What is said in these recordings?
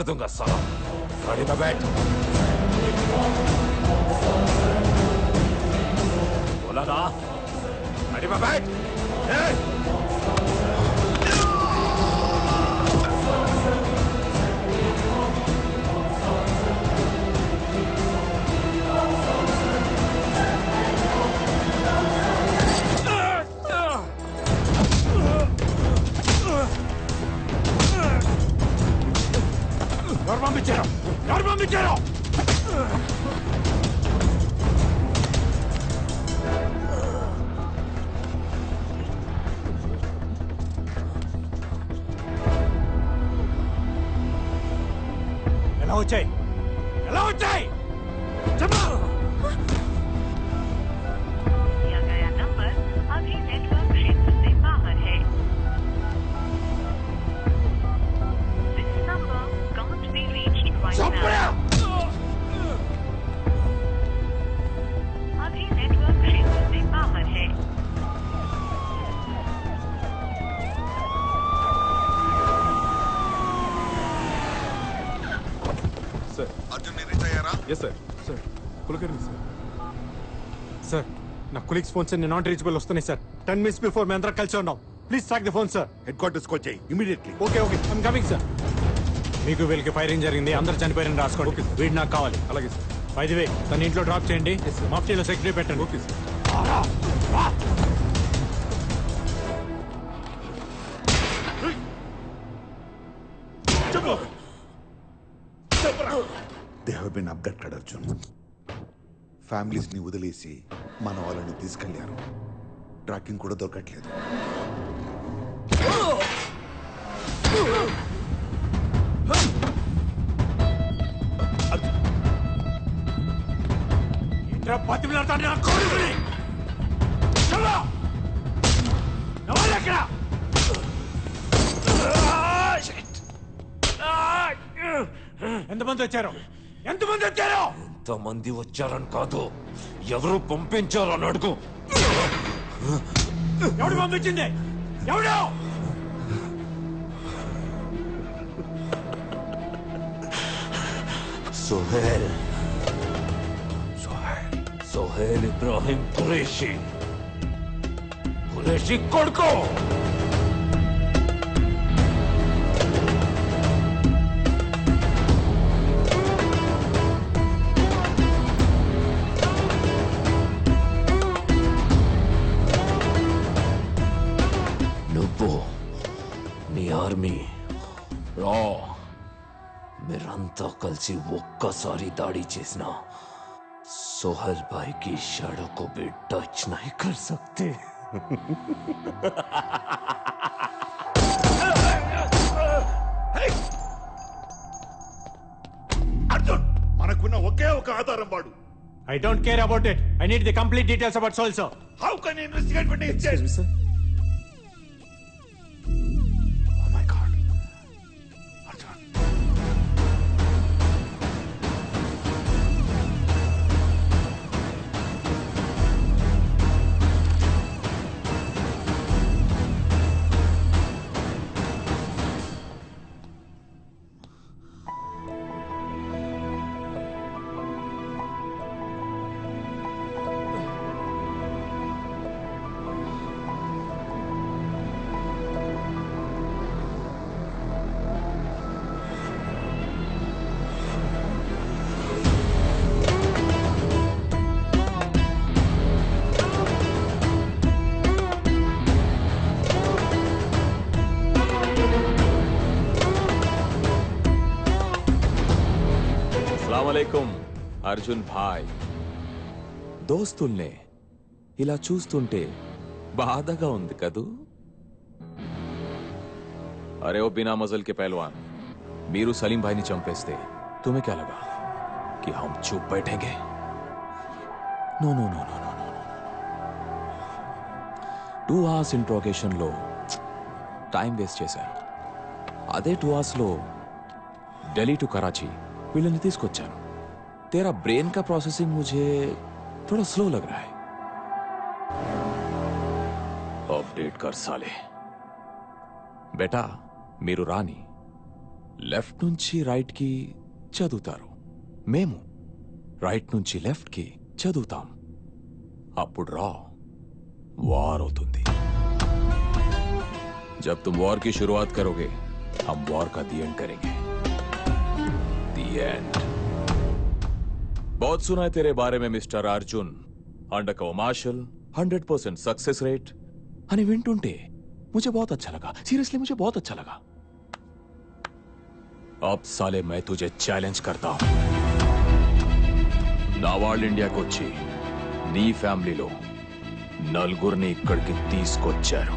मार दूंगा साला। गाड़ी में बैठ। बोला ना, गाड़ी में बैठ। Armamicero! Hello, Jay! Hello, Jay! Jump! दिया गया नंबर अभी नेटवर्क क्षेत्र से बाहर है। This number can't be reached right now. अभी नेटवर्क क्षेत्र से बाहर है। Sir. Arjun, you reach ayara? Yes, sir. Sir. Kulkarni, sir. Sir, నా కొలీగ్స్ ఫోన్స్ నాట్ రీచబుల్ వస్తున్నాయి సార్. 10 minutes before మేము అందరం కలిసి ఉన్నాం. Please track the phone sir. Headquarters కి వచ్చేయ్ immediately. Okay I'm coming sir. మీకు వీళ్ళకి ఫైరింగ్ జరిగింది, అందరు చనిపోయారని రాసుకోండి. ఓకే వీడు నాకు కావాలి. అలాగే సార్. బై ది వే తన ఇంట్లో డ్రాప్ చేయండి. మాఫ్టీలో సెక్రటరీ పెట్టండి. Okay sir. They have been abducted Arjun. Families ని వదిలేసి మన వాళ్ళని తీసుకెళ్లారు. ట్రాకింగ్ కూడా దొరకట్లేదు. ఎంతమంది వచ్చారు? ఎంతమంది వచ్చారు? ఎంతమంది వచ్చారని కాదు, ఎవరు పంపించారని అడుగు. ఎవడు పంపించింది? ఎవడు? सोहेल सोहेल इब्राहिम कुरैशी కొడుకు. నువ్వు నీ ఆర్మీ రా, మీరంతా కలిసి ఒక్కసారి దాడి చేసిన सोहेल भाई की शैडो को भी टच नहीं कर सकते. అర్జున్, మనకున్న ఒకే ఒక ఆధారం వాడు. I don't care about it. I need the complete details about Sohail, sir. How can you investigate when he is dead? Sir. Oh my God. Arjun. Arjun భాయ్, దోస్తుల్నే ఇలా చూస్తుంటే బాధగా ఉంది కదూ? అరే ఓ బినా మజల్ के पहलवान, మీరు సలీం భాయ్ని చంపేస్తే तुम्हें क्या लगा कि हम चुप बैठेंगे? No no no no no no 2 hours interrogation లో టైం వేస్ట్ చేశాను. అదే 2 hours లో ఢిల్లీ టు कराची వీళ్ళని తీసుకొచ్చాను. तेरा ब्रेन का प्रोसेसिंग मुझे थोड़ा स्लो लग रहा है. अपडेट कर साले. बेटा మీరు రాని, లెఫ్ట్ నుంచి రైట్కి చదువుతారు, మేము రైట్ నుంచి లెఫ్ట్కి చదువుతాం. అప్పుడు వార్ అవుతుంది. जब तुम वॉर की शुरुआत करोगे हम वॉर का दी एंड करेंगे. The end. बहुत सुना है तेरे बारे में mister Arjun. Undercover marshal, 100% success rate. అని వింటుంటే मुझे बहुत अच्छा लगा. सीरियसली मुझे बहुत अच्छा लगा. अब साले मैं तुझे चैलेंज करता हूं. నా వాళ్ళు ఇండియాకి వచ్చి నీ ఫ్యామిలీలో నలుగురిని ఇక్కడికి తీసుకొచ్చారు.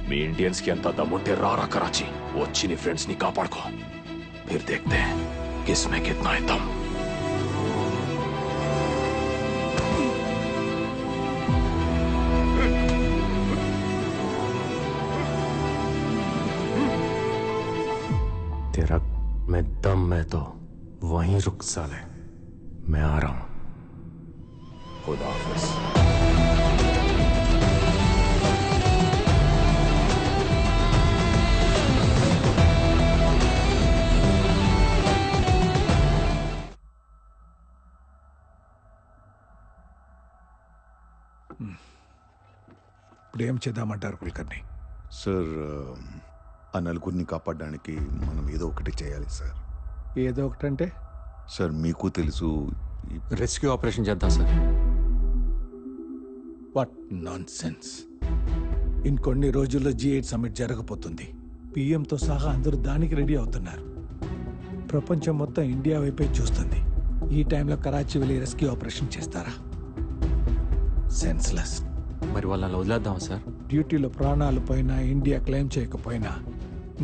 మీ ఇండియన్స్ కి ఎంత దమ్ముంటే రారా కరాచీ, వచ్చి నీ ఫ్రెండ్స్ ని కాపాడుకో. फिर देखते हैं किसमें कितना है दम. तेरा मैं दम मैं तो वहीं रुक साले. मैं आ रहा हूं. खुदा हाफिज. ఇప్పుడు ఏం చేద్దామంటారు కుల్కర్ని? సార్ ఆ నలుగురిని కాపాడడానికి మనం ఏదో ఒకటి చేయాలి సార్. ఏదో ఒకటంటే సార్ మీకు తెలుసు రెస్క్యూ ఆపరేషన్ చేద్దాం సార్. What non sense. ఇంకొన్ని రోజుల్లో G8 సమ్మిట్ జరగబోతుంది. పిఎంతో సహా అందరూ దానికి రెడీ అవుతున్నారు. ప్రపంచం మొత్తం ఇండియా వైపే చూస్తుంది. ఈ టైంలో కరాచీ వెళ్ళి రెస్క్యూ ఆపరేషన్ చేస్తారా? సెన్స్లెస్. మరి వాళ్ళని వదిలేద్దామా సార్? డ్యూటీలో ప్రాణాలు పోయినా, ఇండియా క్లెయిమ్ చేయకపోయినా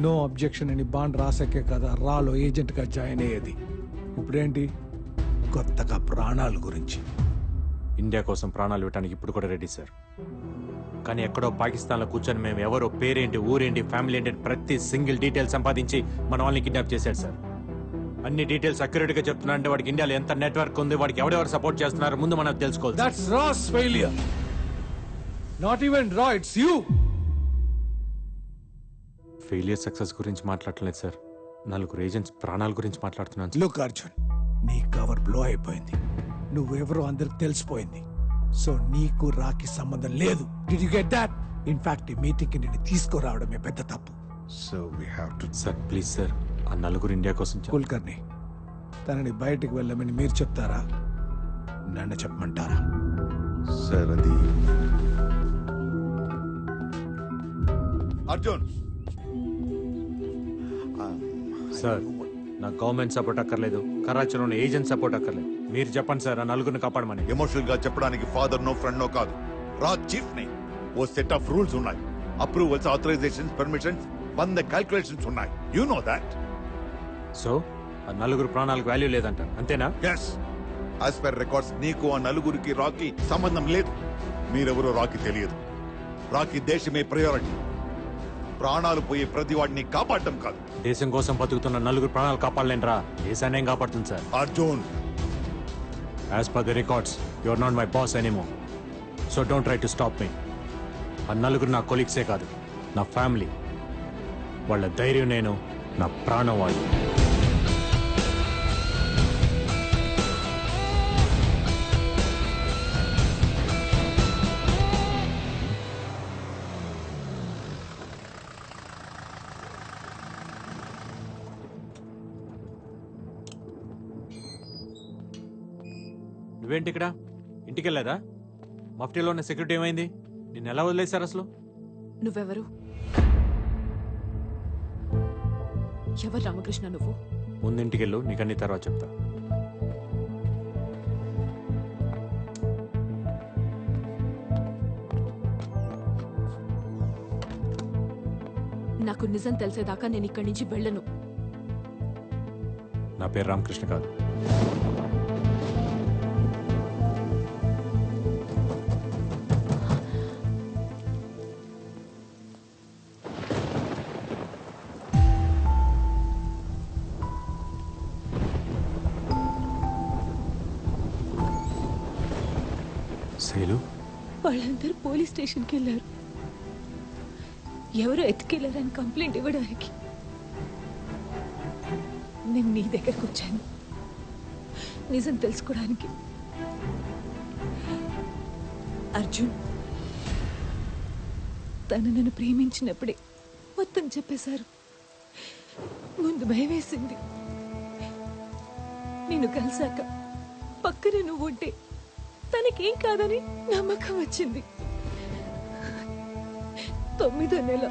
నో అబ్జెక్షన్ అని బాండ్ రాసాకే కదా రాలో ఏజెంట్గా జాయిన్ అయ్యేది. ఇప్పుడేంటి కొత్తగా ప్రాణాల గురించి? ఇండియా కోసం ప్రాణాలు ఇవ్వడానికి ఇప్పుడు కూడా రెడీ సార్. కానీ ఎక్కడో పాకిస్తాన్లో కూర్చొని మేము ఎవరో పేరేంటి, ఊరేంటి, ఫ్యామిలీ ఏంటి ప్రతి సింగిల్ డీటెయిల్ సంపాదించి మన వాళ్ళని కిడ్నాప్ చేశాడు సార్. అన్ని డీటెయిల్స్ అక్యురేట్గా చెప్తున్నా అంటే వాడికి ఇండియాలో ఎంత నెట్వర్క్ ఉంది, వాడికి ఎవరెవరు సపోర్ట్ చేస్తున్నారో ముందు మనం తెలుసుకోవాలి. That's Ra's failure. Not even Ra, it's you. Failure success గురించి మాట్లాడలేదు సార్. నలుగురు ఏజెంట్స్ ప్రాణాల గురించి మాట్లాడుతున్నాను సార్. Look Arjun, నీ కవర్ బ్లో అయిపోయింది. నువ్వెవరో అందరికి తెలిసిపోయింది. సో నీకు రాకి సంబంధం లేదు. Did you get that? In fact, ఈ మీటింగ్కి నిన్ను తీసుకురావడమే పెద్ద తప్పు. So we have to. Sir please sir, ఆ నలుగురు ఇండియా కోసం కుల్కర్ని తనని బయటికి వెళ్ళమని మీరు చెప్తారా, నన్ను చెప్పమంటారా? సార్ అది అర్జున్. సార్ నాకు గవర్నమెంట్ సపోర్ట్ అక్కర్లేదు, కరాచీలోని ఏజెంట్ సపోర్ట్ అక్కర్లేదు. మీరు చెప్పండి సార్, ఆ నలుగురిని కాపాడమని. ఎమోషనల్ గా చెప్పడానికి ఫాదర్ నో ఫ్రెండ్ నో కాదు. రాజ్ చీఫ్ ని ఓ సెట్ ఆఫ్ రూల్స్ ఉన్నాయి. అప్రూవల్స్, ఆథరైజేషన్స్, పర్మిషన్స్, 100 క్యాల్కులేషన్స్ ఉన్నాయి. You know that. సో ఆ నలుగురు ప్రాణాలకు వాల్యూ లేదంటారు, అంతేనా? yes as per records నీకు ఆ నలుగురికి రాకి సంబంధం లేదు. మీరెవరో రాకి తెలియదు. రాకి దేశమే ప్రయారిటీ. ప్రాణాలు పోయే ప్రతి వాడిని కాపాడటం కాదు. దేశం కోసం బతుకుతున్న నలుగురు ప్రాణాలు కాపాడలేంట్రా, దేశాన్ని ఏం కాపాడుతుంది sir? Arjun, as per the records you are not my boss anymore. So don't try to stop me. ఆ నలుగురు నా కొలీగ్సే కాదు, నా ఫ్యామిలీ. వాళ్ళ ధైర్యం నేను, నా ప్రాణం వాళ్ళు. నువ్వేంటి ఇక్కడ? ఇంటికి వెళ్ళేదా? మఫ్టీలో ఉన్న సెక్యూరిటీ ఏమైంది? నిన్ను ఎలా వదిలేశారు అసలు? నువ్వెవరు? ఎవరు రామకృష్ణ నువ్వు? ముందు ఇంటికి వెళ్ళు, నీకు అన్ని తర్వాత చెప్తా. నాకు నిజం తెలిసేదాకా నేను ఇక్కడి నుంచి వెళ్ళను. నా పేరు రామకృష్ణ కాదు. శైలు, వాళ్ళందరూ పోలీస్ స్టేషన్కి వెళ్ళారు. ఎవరో ఎత్తుకెళ్లారని కంప్లైంట్ ఇవ్వడానికి. నేను నీ దగ్గరకు వచ్చాను నిజం తెలుసుకోవడానికి. అర్జున్ తను నన్ను ప్రేమించినప్పుడే మొత్తం చెప్పేశారు. ముందు భయం వేసింది. నేను కలిసాక పక్కన నువ్వు ఉంటే తనకేం కాదని నమ్మకం వచ్చింది. 9వ నెల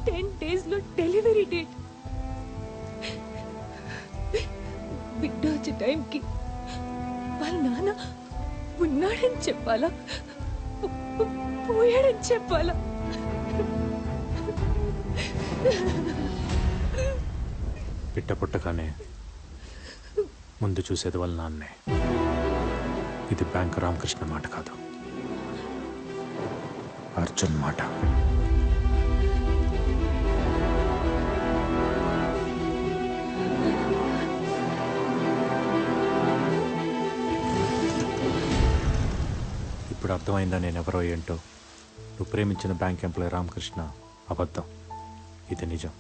10 days లో డెలివరీ డేట్. బిడ్డ వచ్చే టైంకి వాళ్ళ నాన్న ఉన్నాడని చెప్పాలా పోయాడని చెప్పాలా? బిడ్డ పుట్టగానే ముందు చూసేది వాళ్ళ నాన్నే. ఇది బ్యాంక్ రామకృష్ణ మాట కాదు, అర్జున్ మాట. ఇప్పుడు అర్థమైందా నేనెవరో ఏంటో? నువ్వు ప్రేమించిన బ్యాంక్ ఎంప్లాయీ రామకృష్ణ అబద్ధం, ఇది నిజం.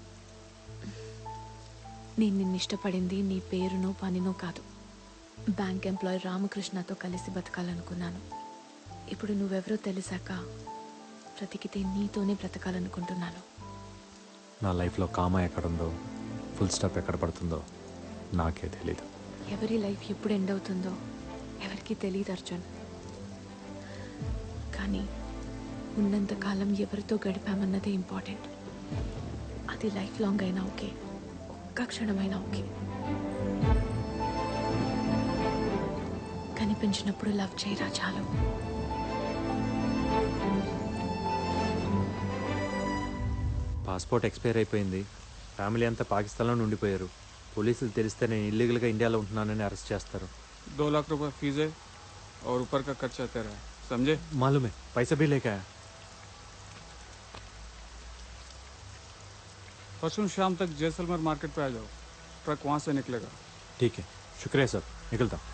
నేను నిన్ను ఇష్టపడింది నీ పేరునో పనినో కాదు, బ్యాంక్ ఎంప్లాయీ రామకృష్ణతో కలిసి బతకాలనుకున్నాను. ఇప్పుడు నువ్వెవరో తెలిసాక బ్రతికితే నీతోనే బ్రతకాలనుకుంటున్నాను. నా లైఫ్లో కామా ఎక్కడుందో, ఫుల్ స్టాప్ ఎక్కడ పడుతుందో నాకే తెలీదు. ఎవరి లైఫ్ ఎప్పుడు ఎండ్ అవుతుందో ఎవరికి తెలియదు అర్జున్. కానీ ఉన్నంతకాలం ఎవరితో గడిపామన్నదే ఇంపార్టెంట్. అది లైఫ్ లాంగ్ అయినా ఓకే, ఒక్క క్షణమైనా ఓకే. కనిపించినప్పుడు లవ్ చేయరా చాలు. పాస్పోర్ట్ ఎక్స్పైర్ అయిపోయింది. ఫ్యామిలీ అంతా పాకిస్తాన్లో ఉండిపోయారు. పోలీసులు తెలిస్తే నేను ఇల్లీగల్గా ఇండియాలో ఉంటున్నానని అరెస్ట్ చేస్తారు. 2 लाख रुपए फीस है और ऊपर का खर्चा तेरा है, समझे? मालूम है, पैसा भी लेके आया. परसों शाम तक जैसलमेर मार्केट पे आ जाओ, ट्रक वहाँ से निकलेगा. ठीक है, शुक्रिया सर, निकलता हूँ.